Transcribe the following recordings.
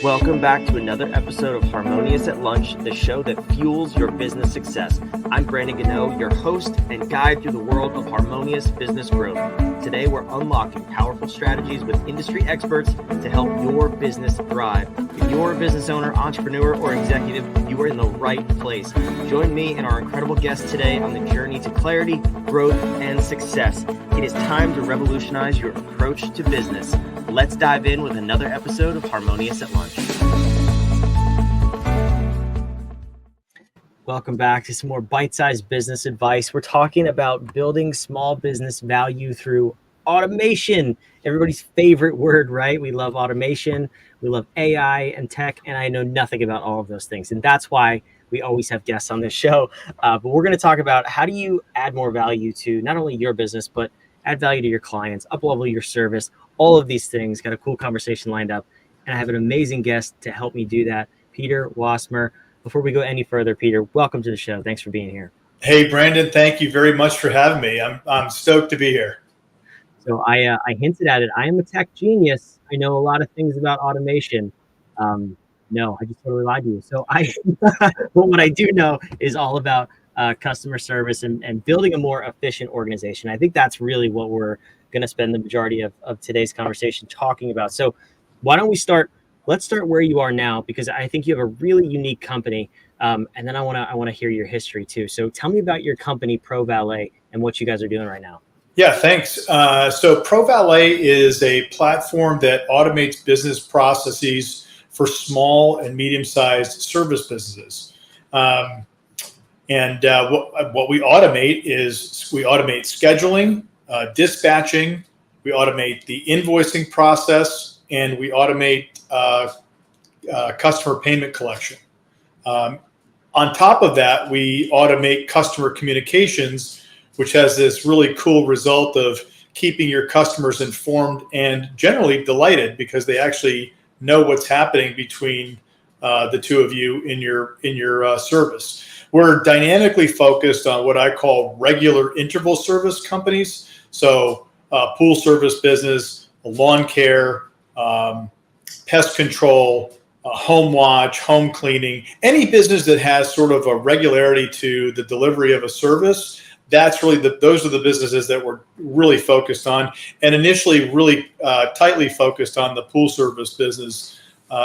Welcome back to another episode of Harmonious at Lunch, the show that fuels your business success. I'm Brandon Gano, your host and guide through the world of harmonious business growth. Today, we're unlocking powerful strategies with industry experts to help your business thrive. If you're a business owner, entrepreneur, or executive, you are in the right place. Join me and our incredible guests today on the journey to clarity, growth, and success. It is time to revolutionize your approach to business. Let's dive in with another episode of Harmonious at Lunch. Welcome back to some more bite-sized business advice. We're talking about building small business value through automation. Everybody's favorite word, right? We love automation. We love AI and tech, and I know nothing about all of those things. And that's why we always have guests on this show. But we're going to talk about how do you add more value to not only your business, but add value to your clients, up-level your service, all of these things. Got a cool conversation lined up. And I have an amazing guest to help me do that, Peter Wasmer. Before we go any further, Peter, welcome to the show. Thanks for being here. Hey, Brandon, thank you very much for having me. I'm stoked to be here. So I hinted at it. I am a tech genius. I know a lot of things about automation. No, I just totally lied to you. So well, what I do know is all about customer service and building a more efficient organization. I think that's really what we're going to spend the majority of today's conversation talking about. So why don't we start? Let's start where you are now, because I think you have a really unique company. And then I want to hear your history too. So tell me about your company, ProValet, and what you guys are doing right now. Yeah, thanks. So ProValet is a platform that automates business processes for small and medium-sized service businesses. What we automate is we automate scheduling, dispatching, we automate the invoicing process, and we automate customer payment collection. On top of that, we automate customer communications, which has this really cool result of keeping your customers informed and generally delighted because they actually know what's happening between the two of you in your service. We're dynamically focused on what I call regular interval service companies. So pool service business, lawn care, pest control, home watch, home cleaning, any business that has sort of a regularity to the delivery of a service. That's really those are the businesses that we're really focused on, and initially really tightly focused on the pool service business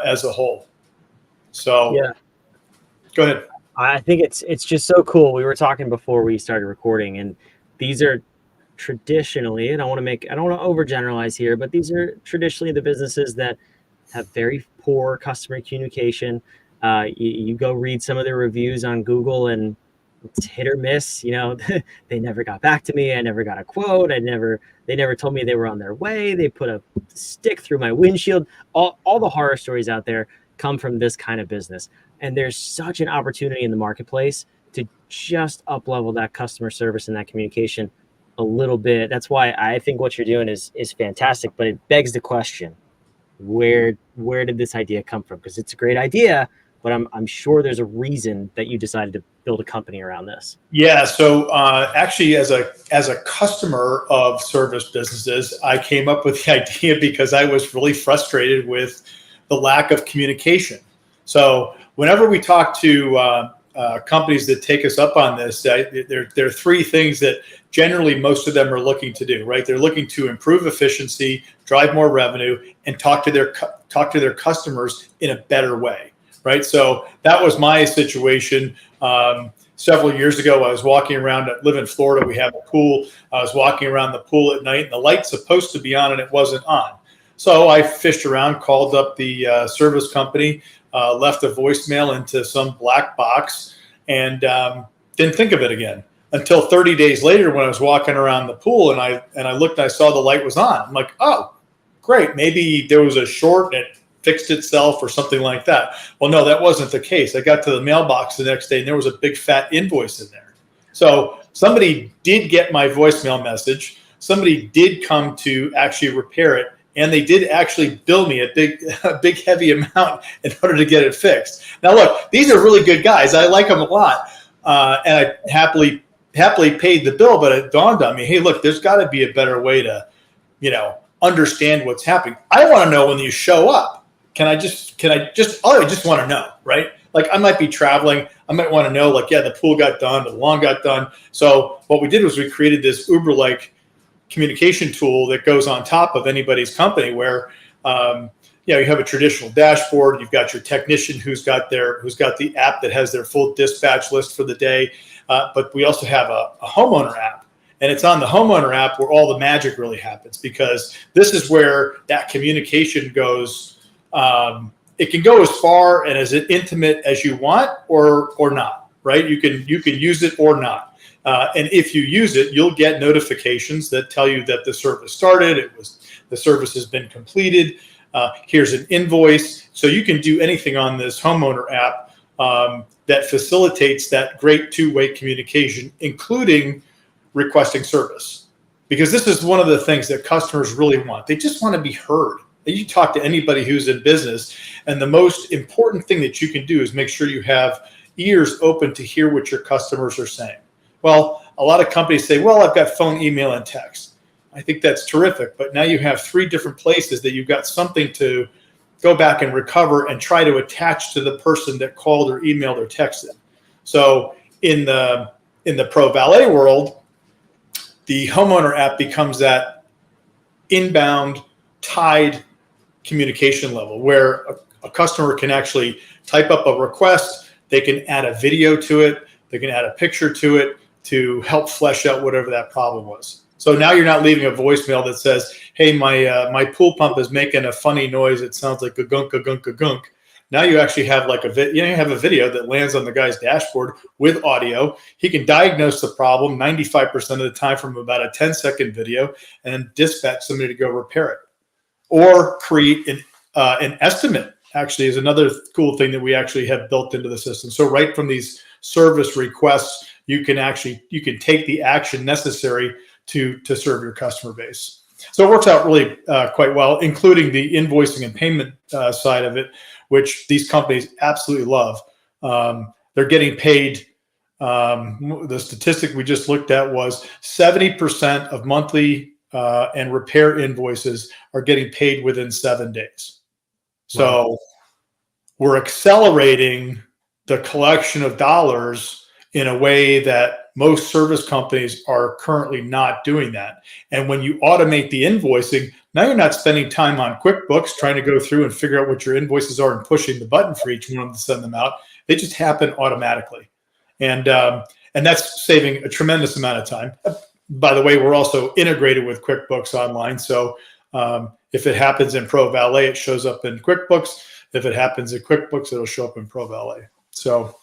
as a whole. So yeah, go ahead. I think it's just so cool. We were talking before we started recording, and these are traditionally, and I don't want to overgeneralize here, but these are traditionally the businesses that have very poor customer communication. You go read some of their reviews on Google, and it's hit or miss. You know, they never got back to me. I never got a quote. They never told me they were on their way. They put a stick through my windshield. All the horror stories out there come from this kind of business. And there's such an opportunity in the marketplace to just up-level that customer service and that communication a little bit. That's why I think what you're doing is fantastic, but it begs the question, where did this idea come from? Because it's a great idea, but I'm sure there's a reason that you decided to build a company around this. Yeah. So actually, as a customer of service businesses, I came up with the idea because I was really frustrated with the lack of communication. So whenever we talk to companies that take us up on this, there are three things that generally most of them are looking to do, right? They're looking to improve efficiency, drive more revenue, and talk to their customers in a better way, right? So that was my situation. Several years ago, I was walking around. I live in Florida. We have a pool. I was walking around the pool at night, and the light's supposed to be on, and it wasn't on. So I fished around, called up the service company, left a voicemail into some black box, and didn't think of it again until 30 days later when I was walking around the pool and I looked and I saw the light was on. I'm like, oh, great. Maybe there was a short and it fixed itself or something like that. Well, no, that wasn't the case. I got to the mailbox the next day and there was a big fat invoice in there. So somebody did get my voicemail message. Somebody did come to actually repair it. And they did actually bill me a big heavy amount in order to get it fixed. Now, look, these are really good guys. I like them a lot. And I happily paid the bill, but it dawned on me, hey, look, there's got to be a better way to, understand what's happening. I want to know when you show up, I just want to know, right? Like I might be traveling. I might want to know like, yeah, the pool got done, the lawn got done. So what we did was we created this Uber-like communication tool that goes on top of anybody's company where, you have a traditional dashboard. You've got your technician who's got the app that has their full dispatch list for the day. But we also have a homeowner app. And it's on the homeowner app where all the magic really happens, because this is where that communication goes. It can go as far and as intimate as you want or not, right? You can use it or not. And if you use it, you'll get notifications that tell you that the service started. The service has been completed. Here's an invoice. So you can do anything on this homeowner app that facilitates that great two-way communication, including requesting service, because this is one of the things that customers really want. They just want to be heard. You talk to anybody who's in business, and the most important thing that you can do is make sure you have ears open to hear what your customers are saying. Well, a lot of companies say, well, I've got phone, email, and text. I think that's terrific, but now you have 3 different places that you've got something to go back and recover and try to attach to the person that called or emailed or texted. So in the ProValet world, the homeowner app becomes that inbound tied communication level where a customer can actually type up a request. They can add a video to it. They can add a picture to it to help flesh out whatever that problem was. So now you're not leaving a voicemail that says, hey, my pool pump is making a funny noise. It sounds like a gunk, a gunk, a gunk. Now you actually have you have a video that lands on the guy's dashboard with audio. He can diagnose the problem 95% of the time from about a 10-second video and dispatch somebody to go repair it. Or create an estimate, actually, is another cool thing that we actually have built into the system. So right from these service requests, you can take the action necessary to serve your customer base. So it works out really quite well, including the invoicing and payment side of it, which these companies absolutely love. They're getting paid. The statistic we just looked at was 70% of monthly and repair invoices are getting paid within 7 days. So we're accelerating the collection of dollars in a way that most service companies are currently not doing that. And when you automate the invoicing, now you're not spending time on QuickBooks trying to go through and figure out what your invoices are and pushing the button for each one to send them out. They just happen automatically. And that's saving a tremendous amount of time. By the way, we're also integrated with QuickBooks Online. So if it happens in ProValet, it shows up in QuickBooks. If it happens in QuickBooks, it'll show up in ProValet. So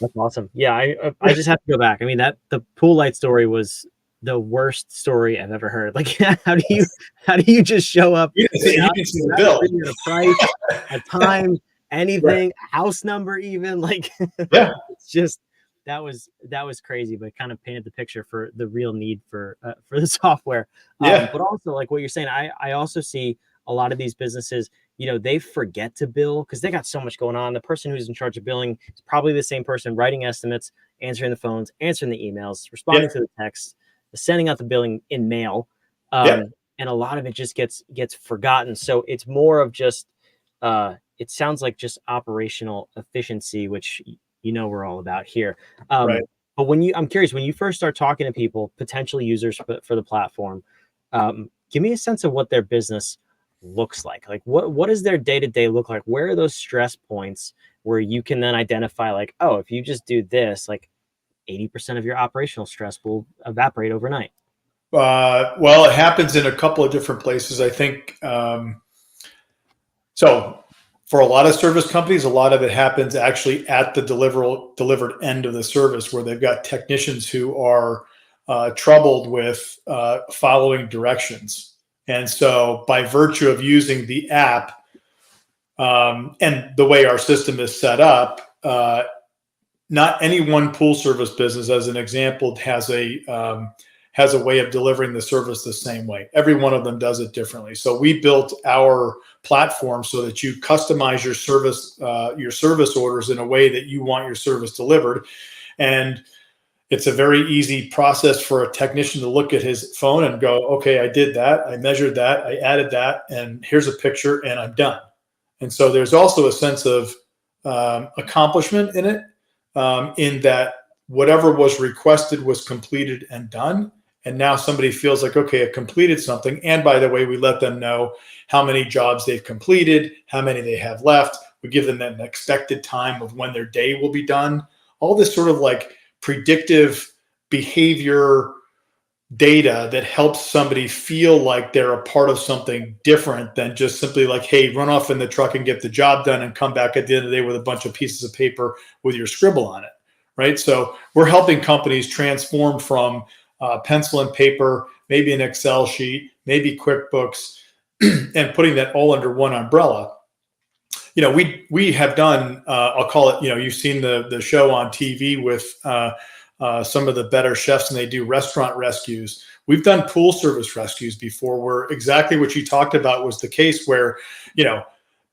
that's awesome. Yeah, I just have to go back. I mean, the pool light story was the worst story I've ever heard. Like, how do you just show up? You can see the bill, a price, a time, anything, a house number, even like. Yeah, it's just that was crazy, but kind of painted the picture for the real need for the software. Yeah. But also, like what you're saying, I also see a lot of these businesses, they forget to bill because they got so much going on. The person who's in charge of billing is probably the same person writing estimates, answering the phones, answering the emails, responding to the texts, sending out the billing in mail. And a lot of it just gets forgotten. So it's more of just, it sounds like just operational efficiency, which, we're all about here. Right. But I'm curious, when you first start talking to people, potential users for the platform, give me a sense of what their business looks like. Like what does their day-to-day look like? Where are those stress points where you can then identify like, oh, if you just do this, like 80% of your operational stress will evaporate overnight? Well, it happens in a couple of different places. I think, so for a lot of service companies, a lot of it happens actually at the delivered end of the service, where they've got technicians who are troubled with following directions. And so by virtue of using the app and the way our system is set up, not any one pool service business, as an example, has a way of delivering the service the same way. Every one of them does it differently. So we built our platform so that you customize your service orders in a way that you want your service delivered. And it's a very easy process for a technician to look at his phone and go, okay, I did that. I measured that. I added that. And here's a picture and I'm done. And so there's also a sense of accomplishment in it, in that whatever was requested was completed and done. And now somebody feels like, okay, I completed something. And by the way, we let them know how many jobs they've completed, how many they have left. We give them an expected time of when their day will be done. All this sort of like predictive behavior data that helps somebody feel like they're a part of something different than just simply like, hey, run off in the truck and get the job done and come back at the end of the day with a bunch of pieces of paper with your scribble on it, right? So we're helping companies transform from pencil and paper, maybe an Excel sheet, maybe QuickBooks, and putting that all under one umbrella. You know, we have done, I'll call it, you know, you've seen the show on TV with some of the better chefs, and they do restaurant rescues. We've done pool service rescues before, where exactly what you talked about was the case, where, you know,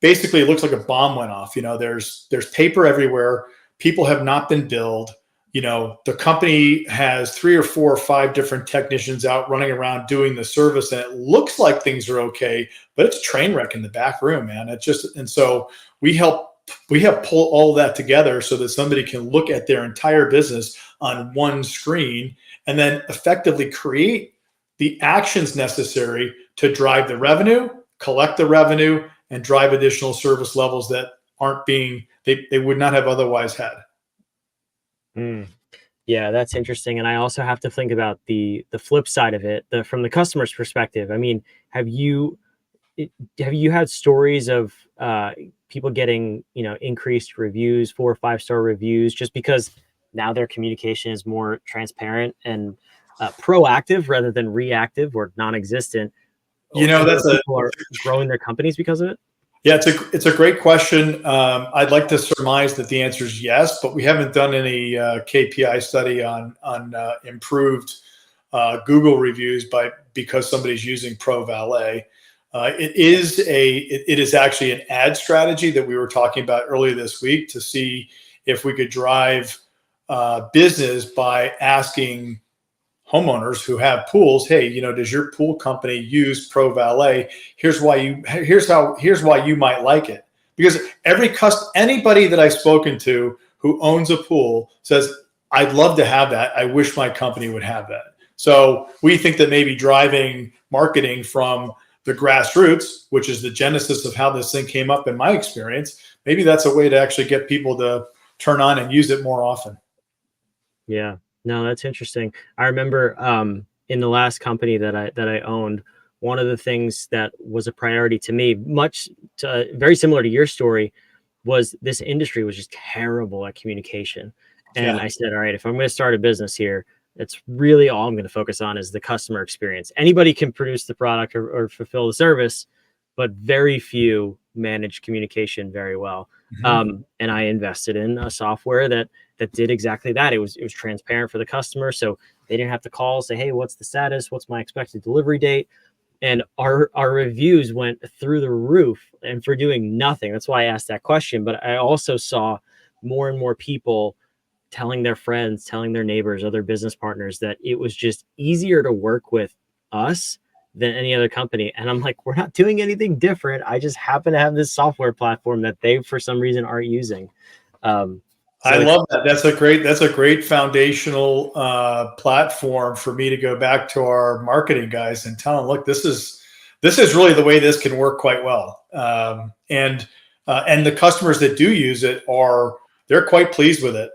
basically it looks like a bomb went off. You know, there's paper everywhere. People have not been billed. You know, the company has 3 or 4 or 5 different technicians out running around doing the service, and it looks like things are okay, but it's a train wreck in the back room, man. It's just, and so we help pull all of that together so that somebody can look at their entire business on one screen and then effectively create the actions necessary to drive the revenue, collect the revenue, and drive additional service levels that aren't being, they would not have otherwise had. Yeah, that's interesting. And I also have to think about the flip side of it, from the customer's perspective. I mean, have you had stories of people getting, you know, increased reviews, 4 or 5-star reviews, just because now their communication is more transparent and proactive rather than reactive or non-existent? You know, People are growing their companies because of it. Yeah, it's a great question. I'd like to surmise that the answer is yes, but we haven't done any KPI study on improved Google reviews because somebody's using ProValet. It is actually an ad strategy that we were talking about earlier this week to see if we could drive business by asking homeowners who have pools, hey, you know, does your pool company use ProValet? Here's why you might like it. Because anybody that I've spoken to who owns a pool says, I'd love to have that. I wish my company would have that. So we think that maybe driving marketing from the grassroots, which is the genesis of how this thing came up in my experience, maybe that's a way to actually get people to turn on and use it more often. Yeah. No, that's interesting. I remember in the last company that I owned, one of the things that was a priority to me, very similar to your story, was this industry was just terrible at communication. And I said, all right, if I'm going to start a business here, it's really all I'm going to focus on is the customer experience. Anybody can produce the product or fulfill the service, but very few manage communication very well. And I invested in a software that did exactly that. It was transparent for the customer, so they didn't have to call, say, hey, what's the status? What's my expected delivery date? And our reviews went through the roof, and for doing nothing. That's why I asked that question. But I also saw more and more people telling their friends, telling their neighbors, other business partners, that it was just easier to work with us than any other company. And I'm like, we're not doing anything different. I just happen to have this software platform that they, for some reason, aren't using. I love that. That's a great foundational platform for me to go back to our marketing guys and tell them, look, this is really the way this can work quite well. And the customers that do use it they're quite pleased with it.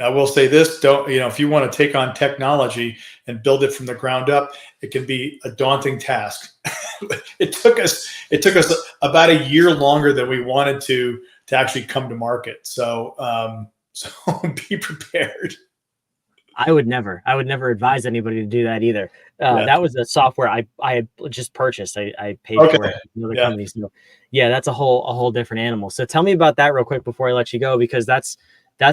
I will say this, if you want to take on technology and build it from the ground up, it can be a daunting task. It took us about a year longer than we wanted to actually come to market. So be prepared. I would never advise anybody to do that either. That was a software I had just purchased. I paid for it from another company. So yeah, that's a whole different animal. So tell me about that real quick before I let you go, because that's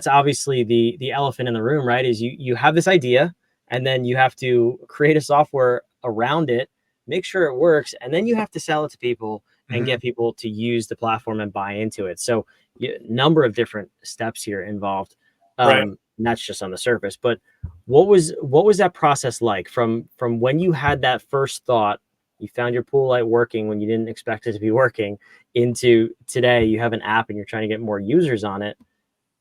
obviously the elephant in the room, right? Is you have this idea, and then you have to create a software around it, make sure it works, and then you have to sell it to people and get people to use the platform and buy into it. So number of different steps here involved. Right. And that's just on the surface. But what was that process like from when you had that first thought you found your pool light working when you didn't expect it to be working, into today you have an app and you're trying to get more users on it.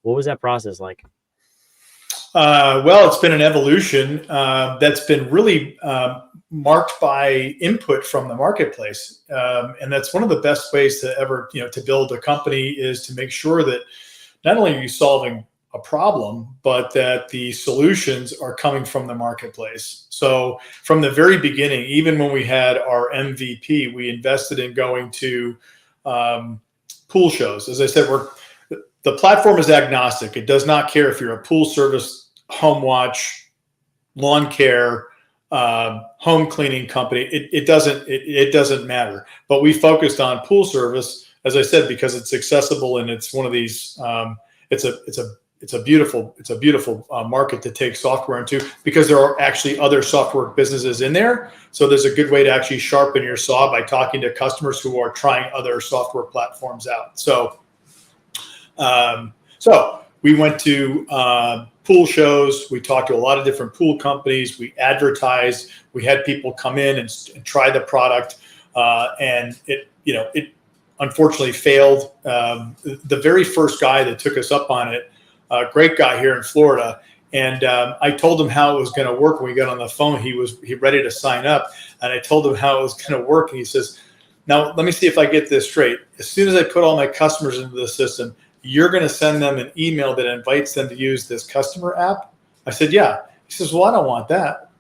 What was that process like? Well, it's been an evolution that's been really marked by input from the marketplace, and that's one of the best ways to ever, to build a company, is to make sure that not only are you solving a problem, but that the solutions are coming from the marketplace. So from the very beginning, even when we had our MVP, we invested in going to pool shows. As I said, the platform is agnostic. It does not care if you're a pool service, home watch, lawn care, home cleaning company. It doesn't matter. But we focused on pool service, as I said, because it's accessible and it's one of these. It's a beautiful market to take software into, because there are actually other software businesses in there. So there's a good way to actually sharpen your saw by talking to customers who are trying other software platforms out. So we went to pool shows. We talked to a lot of different pool companies. We advertised. We had people come in and try the product, and it unfortunately failed. The very first guy that took us up on it, a great guy here in Florida, and I told him how it was going to work. When we got on the phone, he ready to sign up, and I told him how it was going to work, and he says, "Now let me see if I get this straight. As soon as I put all my customers into the system, you're going to send them an email that invites them to use this customer app?" I said, "Yeah." He says, "Well, I don't want that."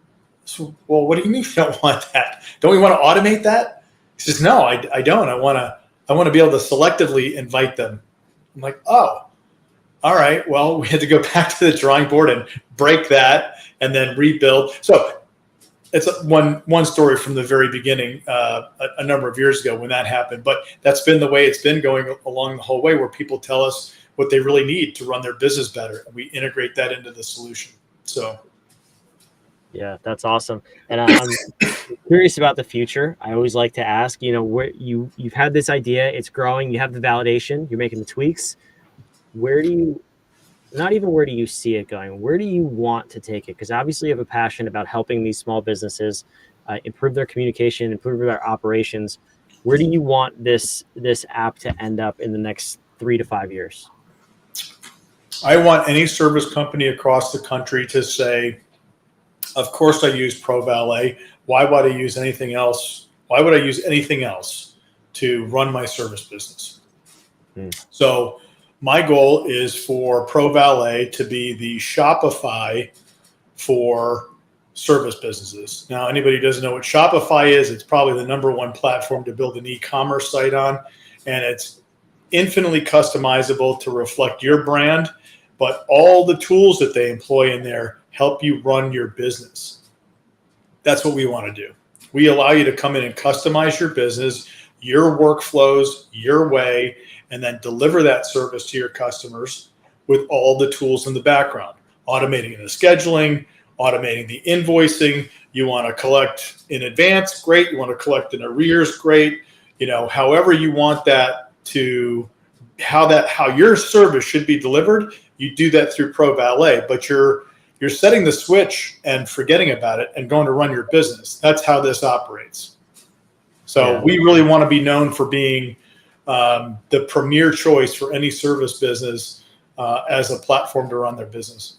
So, "Well, what do you mean you don't want that? Don't we want to automate that?" He says, "No, I don't. I want to be able to selectively invite them." I'm like, "Oh, all right." Well, we had to go back to the drawing board and break that and then rebuild. So it's one story from the very beginning, a number of years ago when that happened. But that's been the way it's been going along the whole way, where people tell us what they really need to run their business better, and we integrate that into the solution. So, yeah, that's awesome. And I'm curious about the future. I always like to ask, where you've had this idea, it's growing, you have the validation, you're making the tweaks. Where do you see it going? Where do you want to take it? Because obviously you have a passion about helping these small businesses improve their communication, improve their operations. Where do you want this app to end up in the next 3 to 5 years? I want any service company across the country to say, of course I use ProValet. Why would I use anything else? Why would I use anything else to run my service business? So my goal is for ProValet to be the Shopify for service businesses. Now, anybody who doesn't know what Shopify is, it's probably the #1 platform to build an e-commerce site on, and it's infinitely customizable to reflect your brand, but all the tools that they employ in there help you run your business. That's what we want to do. We allow you to come in and customize your business, your workflows, your way, and then deliver that service to your customers with all the tools in the background. Automating the scheduling, automating the invoicing. You want to collect in advance, great. You want to collect in arrears, great. However you want that to, how your service should be delivered, you do that through ProValet, but you're setting the switch and forgetting about it and going to run your business. That's how this operates. So we really want to be known for being the premier choice for any service business as a platform to run their business.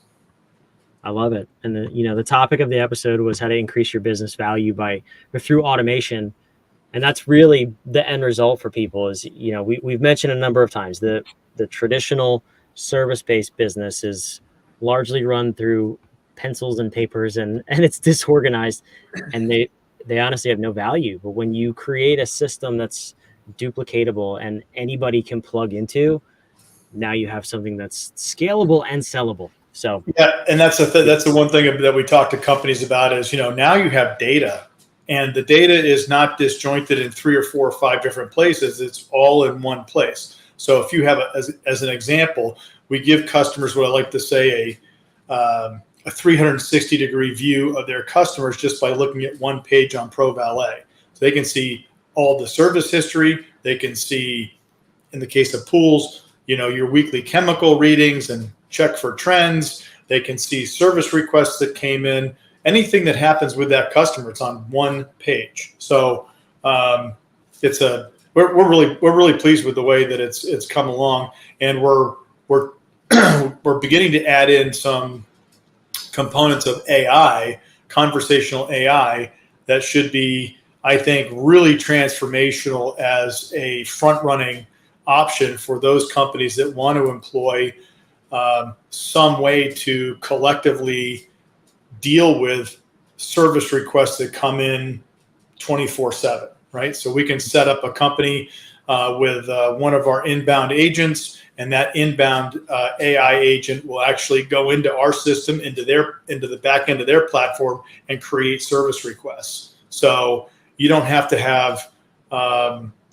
I love it. And the topic of the episode was how to increase your business value through automation. And that's really the end result for people is, we've mentioned a number of times the traditional service-based business is largely run through pencils and papers and it's disorganized and they honestly have no value. But when you create a system that's duplicatable and anybody can plug into, now you have something that's scalable and sellable. So yeah, and that's the one thing that we talk to companies about is, now you have data, and the data is not disjointed in 3 or 4 or 5 different places. It's all in one place. So if you have, as an example, we give customers what I like to say a 360-degree view of their customers just by looking at one page on ProValet. So they can see all the service history. They can see, in the case of pools, your weekly chemical readings and check for trends. They can see service requests that came in, anything that happens with that customer, it's on one page. So we're really pleased with the way that it's come along, and we're we're beginning to add in some components of AI, conversational AI, that should be, I think, really transformational as a front-running option for those companies that want to employ some way to collectively deal with service requests that come in 24/7, right? So we can set up a company with one of our inbound agents, and that inbound AI agent will actually go into our system, into the back end of their platform, and create service requests. So you don't have to have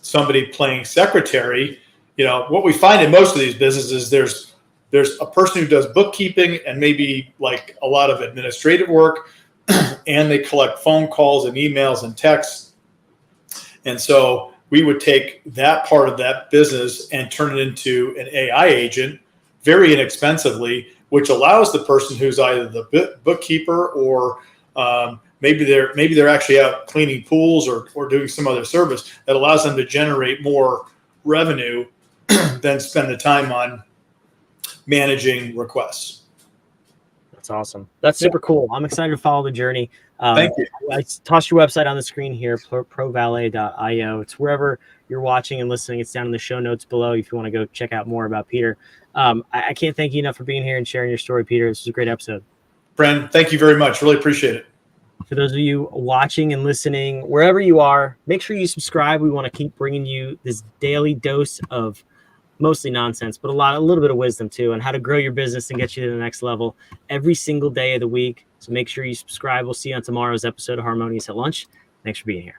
somebody playing secretary. What we find in most of these businesses, there's a person who does bookkeeping and maybe like a lot of administrative work, and they collect phone calls and emails and texts. And so we would take that part of that business and turn it into an AI agent very inexpensively, which allows the person who's either the bookkeeper or maybe they're actually out cleaning pools or doing some other service, that allows them to generate more revenue than spend the time on managing requests. That's awesome. That's super cool. I'm excited to follow the journey. Thank you. I tossed your website on the screen here, ProValet.io. It's wherever you're watching and listening. It's down in the show notes below if you want to go check out more about Peter. I can't thank you enough for being here and sharing your story, Peter. This was a great episode. Brandon, thank you very much. Really appreciate it. For those of you watching and listening, wherever you are, make sure you subscribe. We want to keep bringing you this daily dose of mostly nonsense, but a little bit of wisdom too, on how to grow your business and get you to the next level every single day of the week. So make sure you subscribe. We'll see you on tomorrow's episode of Harmonious at Lunch. Thanks for being here.